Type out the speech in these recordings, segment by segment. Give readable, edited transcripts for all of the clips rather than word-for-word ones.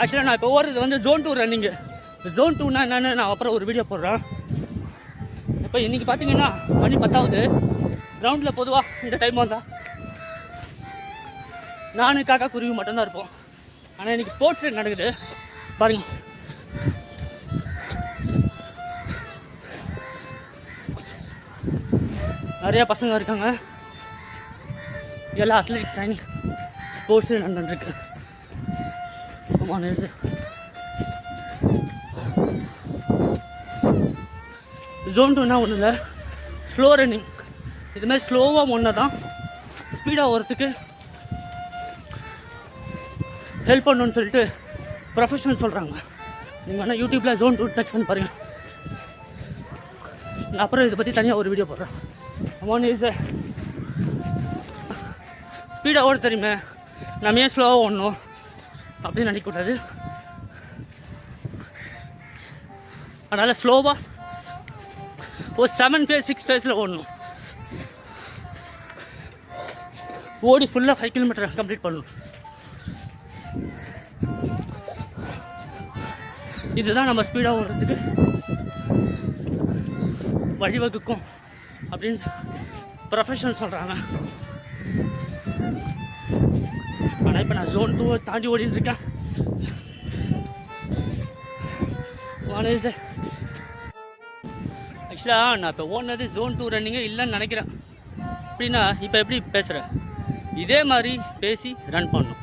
ஆக்சுவலாக நான் இப்போ ஓடுறது வந்து ஜோன் 2 ரன்னிங்கு. ஜோன் 2னா என்னென்னு நான் அப்புறம் ஒரு வீடியோ போடுறேன். இப்போ இன்றைக்கி பார்த்தீங்கன்னா மணி 10 கிரவுண்டில் பொதுவாக இந்த டைம் வந்தால் நானும் காக்கா குருவி மட்டும்தான் இருப்போம். ஆனால் இன்றைக்கி ஸ்போர்ட்ஸ் டே நடக்குது பாருங்க. நிறையா பசங்க இருக்காங்க. எல்லா அத்லெட்டிக் ட்ரைனிங் ஸ்போர்ட்ஸு நடந்துருக்கு. ஆமாம் நேர்ஸு ஜோன் 2னா ஒன்றும் இல்லை, ஸ்லோ ரன்னிங். இதுமாதிரி ஸ்லோவாக ஒன்று தான் ஸ்பீடாக ஓகிறதுக்கு ஹெல்ப் பண்ணணுன்னு சொல்லிட்டு ப்ரொஃபஷனல் சொல்கிறாங்க. நீங்கள் வேணால் யூடியூப்பில் ஜோன் 2 சர்ச் பண்ணி பாருங்கள். நான் அப்புறம் இதை பற்றி தனியாக ஒரு வீடியோ போடுறேன். அமௌண்ட் இஸ் ஸ்பீடாக ஓட தெரியுமே, நம்ம ஏன் ஸ்லோவாக ஓடணும் அப்படின்னு நினைக்கக்கூடாது. அதனால் ஸ்லோவாக ஒரு 7 phase 6 phaseல ஓடணும். ஓடி ஃபுல்லாக 5 கிலோமீட்டர் கம்ப்ளீட் பண்ணணும். இதுதான் நம்ம ஸ்பீடாக ஓடுறதுக்கு வழிவகுக்கும் அப்படின்னு ப்ரொஃபஷனல் சொல்கிறாங்க. ஆனால் இப்போ நான் ஜோன் 2 தாண்டி ஓடின்னு இருக்கேன். ஆக்சுவலாக நான் இப்போ ஓடினது ஜோன் 2 ரன்னிங்கே இல்லைன்னு நினைக்கிறேன். அப்படின்னா இப்போ எப்படி பேசுகிறேன், இதே மாதிரி பேசி ரன் பண்ணணும்.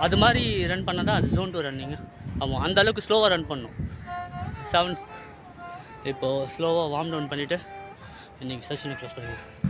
அது மாதிரி ரன் பண்ணால் தான் அது ஜோன் 2 ரன்னிங்கு. ஆமாம், அந்தளவுக்கு ஸ்லோவாக ரன் பண்ணணும். 7 இப்போது ஸ்லோவாக வார்ம் டவுன் பண்ணிவிட்டு இன்றைக்கி செஷனை க்ளோஸ் பண்ணுங்கள்.